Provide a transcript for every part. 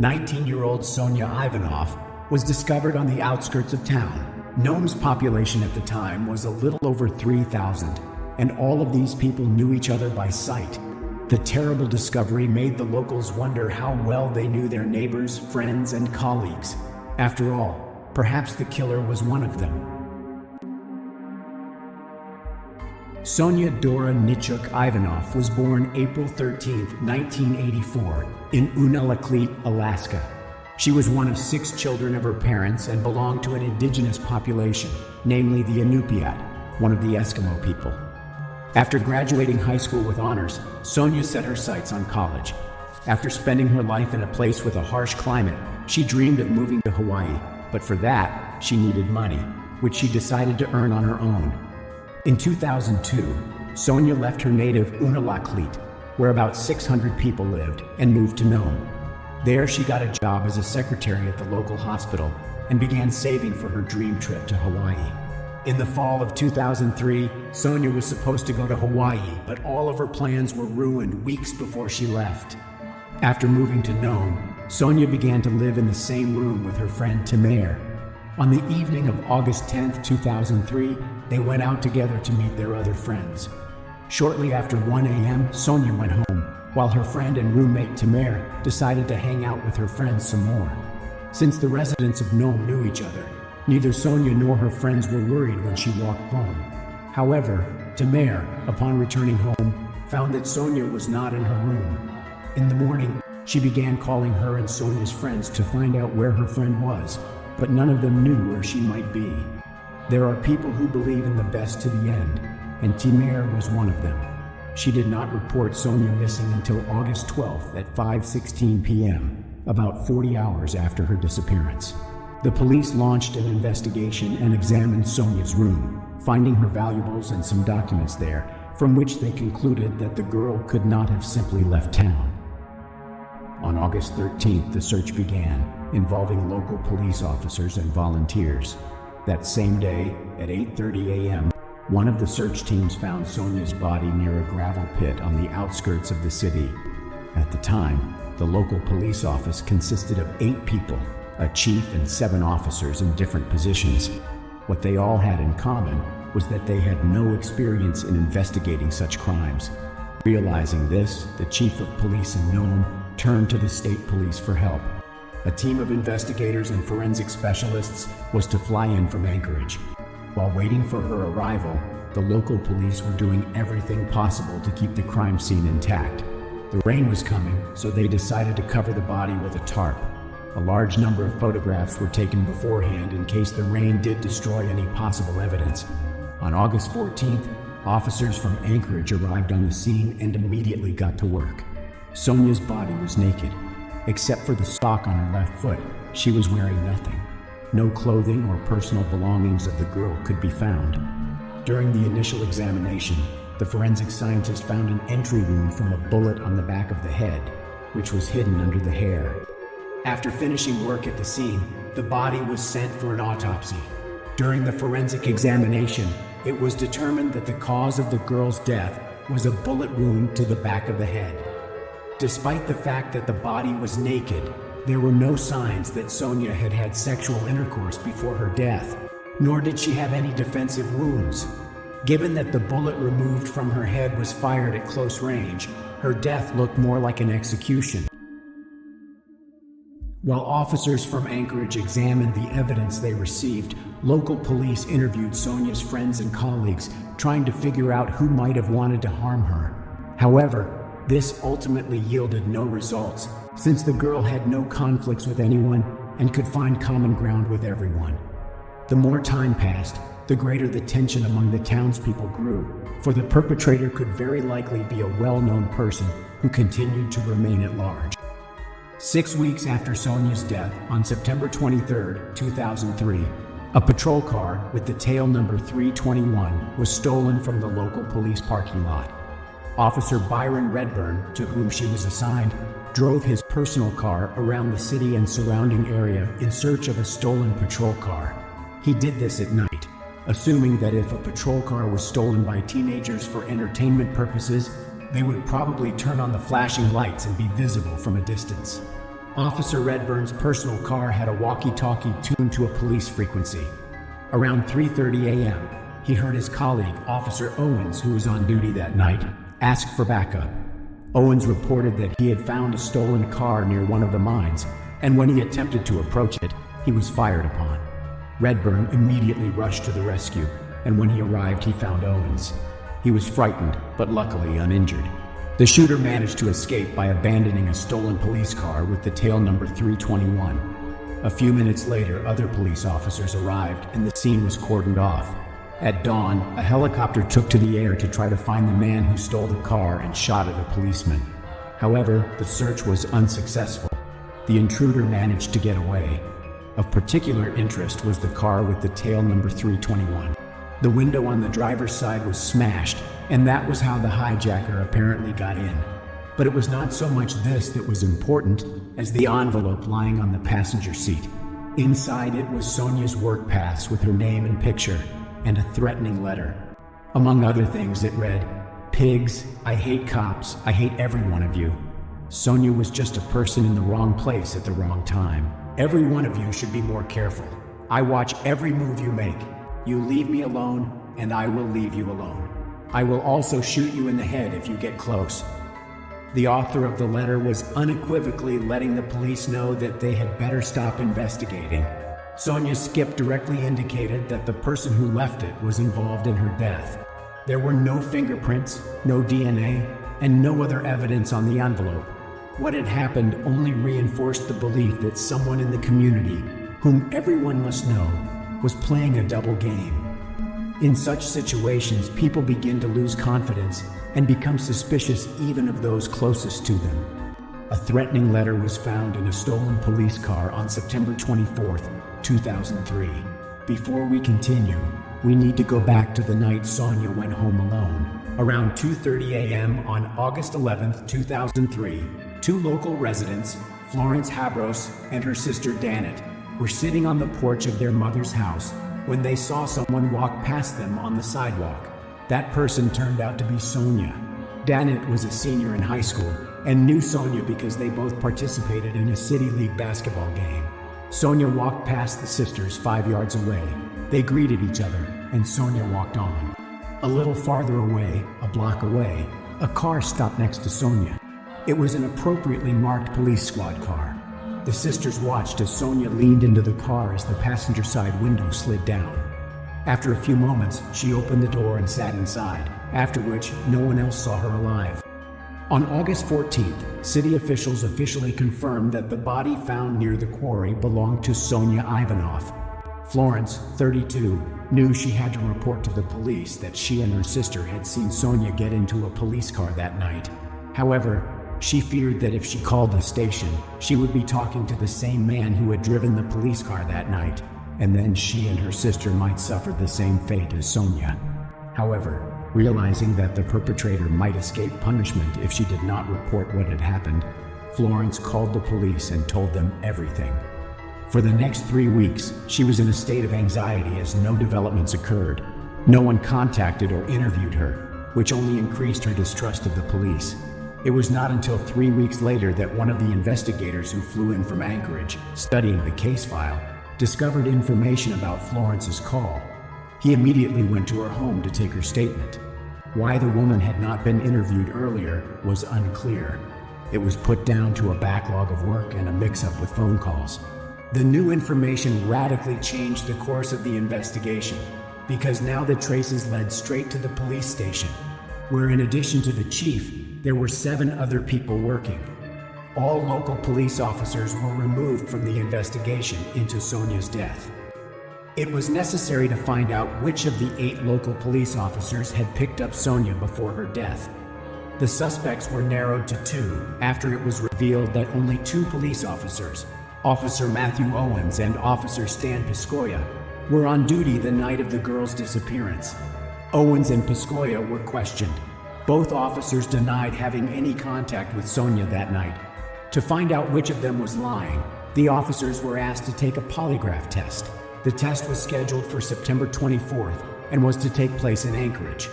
19-year-old Sonya Ivanov was discovered on the outskirts of town. Nome's population at the time was a little over 3,000, and all of these people knew each other by sight. The terrible discovery made the locals wonder how well they knew their neighbors, friends, and colleagues. After all, perhaps the killer was one of them. Sonya Dora Nichuk Ivanov was born April 13, 1984, in Unalakleet, Alaska. She was one of 6 children of her parents and belonged to an indigenous population, namely the Inupiat, one of the Eskimo people. After graduating high school with honors, Sonya set her sights on college. After spending her life in a place with a harsh climate, she dreamed of moving to Hawaii, but for that, she needed money, which she decided to earn on her own. In 2002, Sonya left her native Unalakleet, where about 600 people lived, and moved to Nome. There, she got a job as a secretary at the local hospital and began saving for her dream trip to Hawaii. In the fall of 2003, Sonya was supposed to go to Hawaii, but all of her plans were ruined weeks before she left. After moving to Nome, Sonya began to live in the same room with her friend Tamer. On the evening of August 10, 2003, they went out together to meet their other friends. Shortly after 1 a.m., Sonya went home, while her friend and roommate Tamer decided to hang out with her friends some more. Since the residents of Nome knew each other, neither Sonya nor her friends were worried when she walked home. However, Tamer, upon returning home, found that Sonya was not in her room. In the morning, she began calling her and Sonya's friends to find out where her friend was, but none of them knew where she might be. There are people who believe in the best to the end, and Tamer was one of them. She did not report Sonya missing until August 12th at 5:16 p.m., about 40 hours after her disappearance. The police launched an investigation and examined Sonya's room, finding her valuables and some documents there, from which they concluded that the girl could not have simply left town. On August 13th, the search began, involving local police officers and volunteers. That same day, at 8:30 a.m., one of the search teams found Sonya's body near a gravel pit on the outskirts of the city. At the time, the local police office consisted of 8 people, a chief and 7 officers in different positions. What they all had in common was that they had no experience in investigating such crimes. Realizing this, the chief of police in Nome turned to the state police for help. A team of investigators and forensic specialists was to fly in from Anchorage. While waiting for her arrival, the local police were doing everything possible to keep the crime scene intact. The rain was coming, so they decided to cover the body with a tarp. A large number of photographs were taken beforehand in case the rain did destroy any possible evidence. On August 14th, officers from Anchorage arrived on the scene and immediately got to work. Sonya's body was naked. Except for the sock on her left foot, she was wearing nothing. No clothing or personal belongings of the girl could be found. During the initial examination, the forensic scientist found an entry wound from a bullet on the back of the head, which was hidden under the hair. After finishing work at the scene, the body was sent for an autopsy. During the forensic examination, it was determined that the cause of the girl's death was a bullet wound to the back of the head. Despite the fact that the body was naked, there were no signs that Sonya had had sexual intercourse before her death, nor did she have any defensive wounds. Given that the bullet removed from her head was fired at close range, her death looked more like an execution. While officers from Anchorage examined the evidence they received, local police interviewed Sonya's friends and colleagues, trying to figure out who might have wanted to harm her. However, this ultimately yielded no results, since the girl had no conflicts with anyone and could find common ground with everyone. The more time passed, the greater the tension among the townspeople grew, for the perpetrator could very likely be a well-known person who continued to remain at large. 6 weeks after Sonya's death, on September 23, 2003, a patrol car with the tail number 321 was stolen from the local police parking lot. Officer Byron Redburn, to whom she was assigned, drove his personal car around the city and surrounding area in search of a stolen patrol car. He did this at night, assuming that if a patrol car was stolen by teenagers for entertainment purposes, they would probably turn on the flashing lights and be visible from a distance. Officer Redburn's personal car had a walkie-talkie tuned to a police frequency. Around 3:30 a.m., he heard his colleague, Officer Owens, who was on duty that night, ask for backup. Owens reported that he had found a stolen car near one of the mines, and when he attempted to approach it, he was fired upon. Redburn immediately rushed to the rescue, and when he arrived, he found Owens. He was frightened, but luckily uninjured. The shooter managed to escape by abandoning a stolen police car with the tail number 321. A few minutes later, other police officers arrived, and the scene was cordoned off. At dawn, a helicopter took to the air to try to find the man who stole the car and shot at a policeman. However, the search was unsuccessful. The intruder managed to get away. Of particular interest was the car with the tail number 321. The window on the driver's side was smashed, and that was how the hijacker apparently got in. But it was not so much this that was important as the envelope lying on the passenger seat. Inside it was Sonia's work pass with her name and picture, and a threatening letter. Among other things, it read, "Pigs, I hate cops, I hate every one of you. Sonia was just a person in the wrong place at the wrong time. Every one of you should be more careful. I watch every move you make. You leave me alone, and I will leave you alone. I will also shoot you in the head if you get close." The author of the letter was unequivocally letting the police know that they had better stop investigating. Sonia's skip directly indicated that the person who left it was involved in her death. There were no fingerprints, no DNA, and no other evidence on the envelope. What had happened only reinforced the belief that someone in the community, whom everyone must know, was playing a double game. In such situations, people begin to lose confidence and become suspicious even of those closest to them. A threatening letter was found in a stolen police car on September 24th, 2003. Before we continue, we need to go back to the night Sonia went home alone. Around 2:30 a.m. on August 11th, 2003, two local residents, Florence Habros and her sister Danet, were sitting on the porch of their mother's house when they saw someone walk past them on the sidewalk. That person turned out to be Sonia. Danet was a senior in high school and knew Sonia because they both participated in a city league basketball game. Sonia walked past the sisters 5 yards away. They greeted each other, and Sonia walked on. A little farther away, a block away, a car stopped next to Sonia. It was an appropriately marked police squad car. The sisters watched as Sonia leaned into the car as the passenger side window slid down. After a few moments, she opened the door and sat inside, after which no one else saw her alive. On August 14th, city officials officially confirmed that the body found near the quarry belonged to Sonia Ivanov. Florence, 32, knew she had to report to the police that she and her sister had seen Sonia get into a police car that night. However, she feared that if she called the station, she would be talking to the same man who had driven the police car that night, and then she and her sister might suffer the same fate as Sonia. However, realizing that the perpetrator might escape punishment if she did not report what had happened, Florence called the police and told them everything. For the next 3 weeks, she was in a state of anxiety as no developments occurred. No one contacted or interviewed her, which only increased her distrust of the police. It was not until 3 weeks later that one of the investigators who flew in from Anchorage, studying the case file, discovered information about Florence's call. He immediately went to her home to take her statement. Why the woman had not been interviewed earlier was unclear. It was put down to a backlog of work and a mix-up with phone calls. The new information radically changed the course of the investigation, because now the traces led straight to the police station, where in addition to the chief, there were 7 other people working. All local police officers were removed from the investigation into Sonia's death. It was necessary to find out which of the 8 local police officers had picked up Sonia before her death. The suspects were narrowed to 2 after it was revealed that only 2 police officers, Officer Matthew Owens and Officer Stan Piscoya, were on duty the night of the girl's disappearance. Owens and Piscoya were questioned. Both officers denied having any contact with Sonia that night. To find out which of them was lying, the officers were asked to take a polygraph test. The test was scheduled for September 24th and was to take place in Anchorage.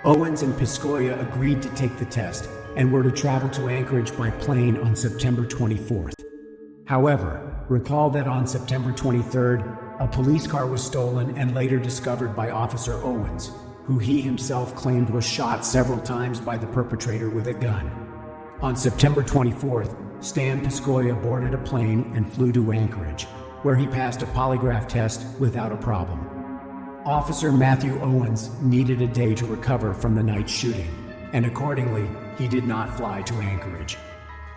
Owens and Piscoya agreed to take the test and were to travel to Anchorage by plane on September 24th. However, recall that on September 23rd, a police car was stolen and later discovered by Officer Owens, who he himself claimed was shot several times by the perpetrator with a gun. On September 24th, Stan Piscoya boarded a plane and flew to Anchorage, where he passed a polygraph test without a problem. Officer Matthew Owens needed a day to recover from the night's shooting, and accordingly, he did not fly to Anchorage.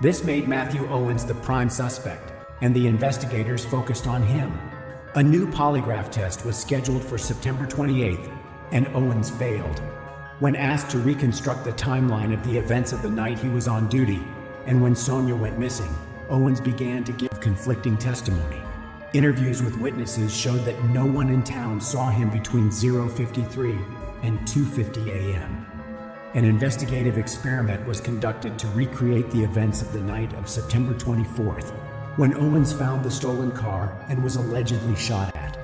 This made Matthew Owens the prime suspect, and the investigators focused on him. A new polygraph test was scheduled for September 28th, and Owens failed. When asked to reconstruct the timeline of the events of the night he was on duty, and when Sonia went missing, Owens began to give conflicting testimony. Interviews with witnesses showed that no one in town saw him between 0:53 and 2:50 a.m. An investigative experiment was conducted to recreate the events of the night of September 24th, when Owens found the stolen car and was allegedly shot at.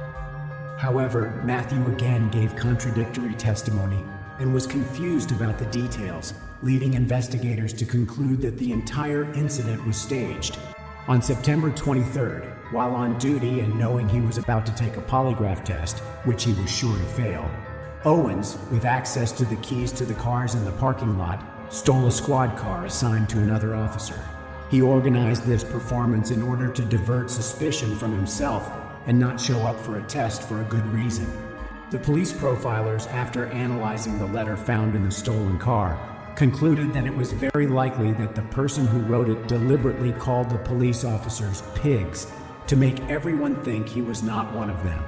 However, Matthew again gave contradictory testimony and was confused about the details, leading investigators to conclude that the entire incident was staged. On September 23rd, while on duty and knowing he was about to take a polygraph test, which he was sure to fail, Owens, with access to the keys to the cars in the parking lot, stole a squad car assigned to another officer. He organized this performance in order to divert suspicion from himself and not show up for a test for a good reason. The police profilers, after analyzing the letter found in the stolen car, concluded that it was very likely that the person who wrote it deliberately called the police officers pigs to make everyone think he was not one of them.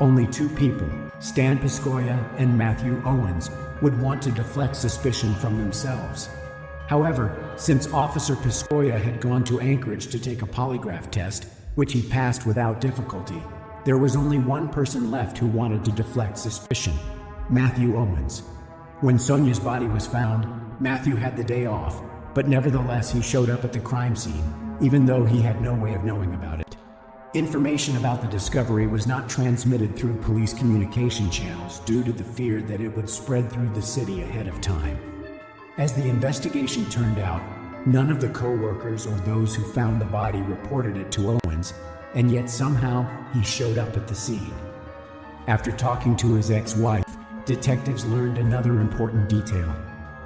Only two people, Stan Piscoya and Matthew Owens, would want to deflect suspicion from themselves. However, since Officer Piscoya had gone to Anchorage to take a polygraph test, which he passed without difficulty, there was only one person left who wanted to deflect suspicion: Matthew Owens. When Sonia's body was found, Matthew had the day off, but nevertheless he showed up at the crime scene, even though he had no way of knowing about it. Information about the discovery was not transmitted through police communication channels due to the fear that it would spread through the city ahead of time. As the investigation turned out, none of the co-workers or those who found the body reported it to Owens, and yet somehow he showed up at the scene. After talking to his ex-wife, detectives learned another important detail.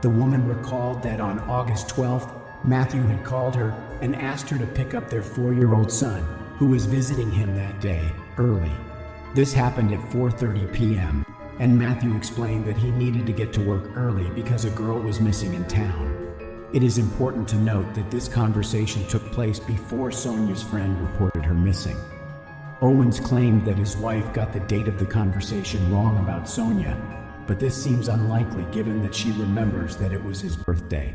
The woman recalled that on August 12th, Matthew had called her and asked her to pick up their 4-year-old son, who was visiting him that day, early. This happened at 4:30 p.m., and Matthew explained that he needed to get to work early because a girl was missing in town. It is important to note that this conversation took place before Sonia's friend reported her missing. Owens claimed that his wife got the date of the conversation wrong about Sonia, but this seems unlikely given that she remembers that it was his birthday.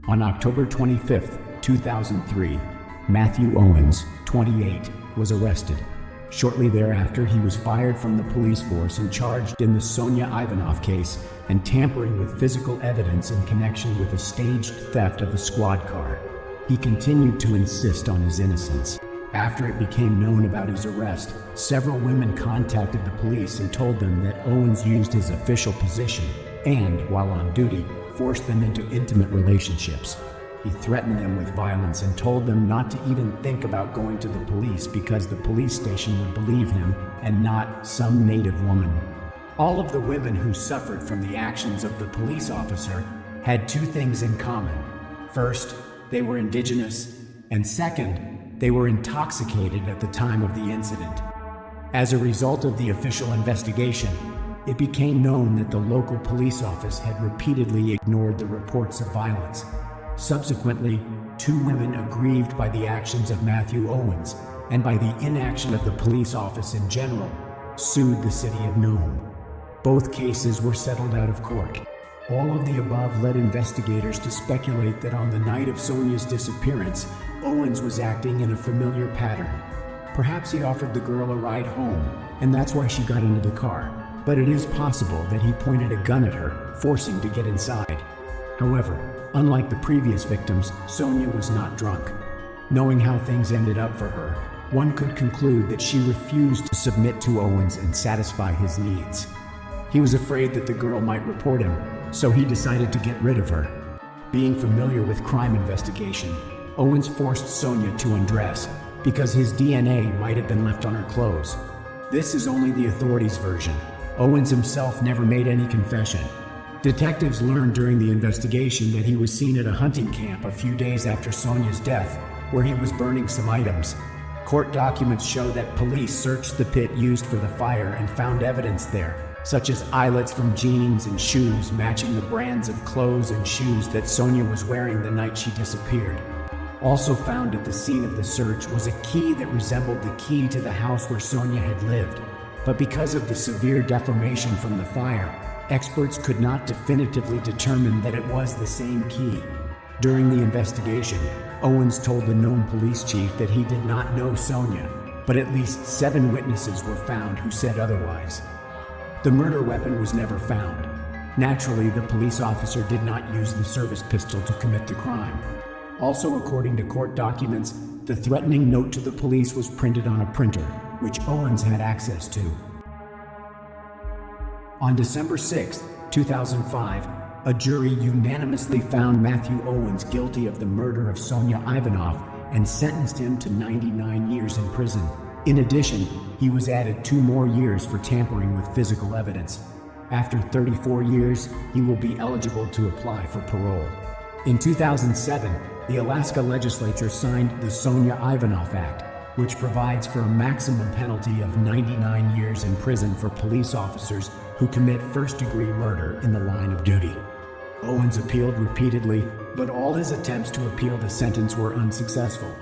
On October 25th, 2003, Matthew Owens, 28, was arrested. Shortly thereafter, he was fired from the police force and charged in the Sonia Ivanov case and tampering with physical evidence in connection with a staged theft of a squad car. He continued to insist on his innocence. After it became known about his arrest, several women contacted the police and told them that Owens used his official position and, while on duty, forced them into intimate relationships. He threatened them with violence and told them not to even think about going to the police because the police station would believe him and not some native woman. All of the women who suffered from the actions of the police officer had two things in common. First, they were indigenous, and second, they were intoxicated at the time of the incident. As a result of the official investigation, it became known that the local police office had repeatedly ignored the reports of violence. Subsequently, two women aggrieved by the actions of Matthew Owens and by the inaction of the police office in general sued the city of Nome. Both cases were settled out of court. All of the above led investigators to speculate that on the night of Sonia's disappearance, Owens was acting in a familiar pattern. Perhaps he offered the girl a ride home, and that's why she got into the car. But it is possible that he pointed a gun at her, forcing to get inside. However, unlike the previous victims, Sonia was not drunk. Knowing how things ended up for her, one could conclude that she refused to submit to Owens and satisfy his needs. He was afraid that the girl might report him, so he decided to get rid of her. Being familiar with crime investigation, Owens forced Sonia to undress because his DNA might have been left on her clothes. This is only the authorities' version. Owens himself never made any confession. Detectives learned during the investigation that he was seen at a hunting camp a few days after Sonia's death, where he was burning some items. Court documents show that police searched the pit used for the fire and found evidence there, such as eyelets from jeans and shoes matching the brands of clothes and shoes that Sonia was wearing the night she disappeared. Also found at the scene of the search was a key that resembled the key to the house where Sonia had lived. But because of the severe deformation from the fire, experts could not definitively determine that it was the same key. During the investigation, Owens told the known police chief that he did not know Sonia, but at least 7 witnesses were found who said otherwise. The murder weapon was never found. Naturally, the police officer did not use the service pistol to commit the crime. Also, according to court documents, the threatening note to the police was printed on a printer, which Owens had access to. On December 6, 2005, a jury unanimously found Matthew Owens guilty of the murder of Sonia Ivanov and sentenced him to 99 years in prison. In addition, he was added 2 more years for tampering with physical evidence. After 34 years, he will be eligible to apply for parole. In 2007, the Alaska legislature signed the Sonia Ivanov Act, which provides for a maximum penalty of 99 years in prison for police officers who commit first-degree murder in the line of duty. Owens appealed repeatedly, but all his attempts to appeal the sentence were unsuccessful.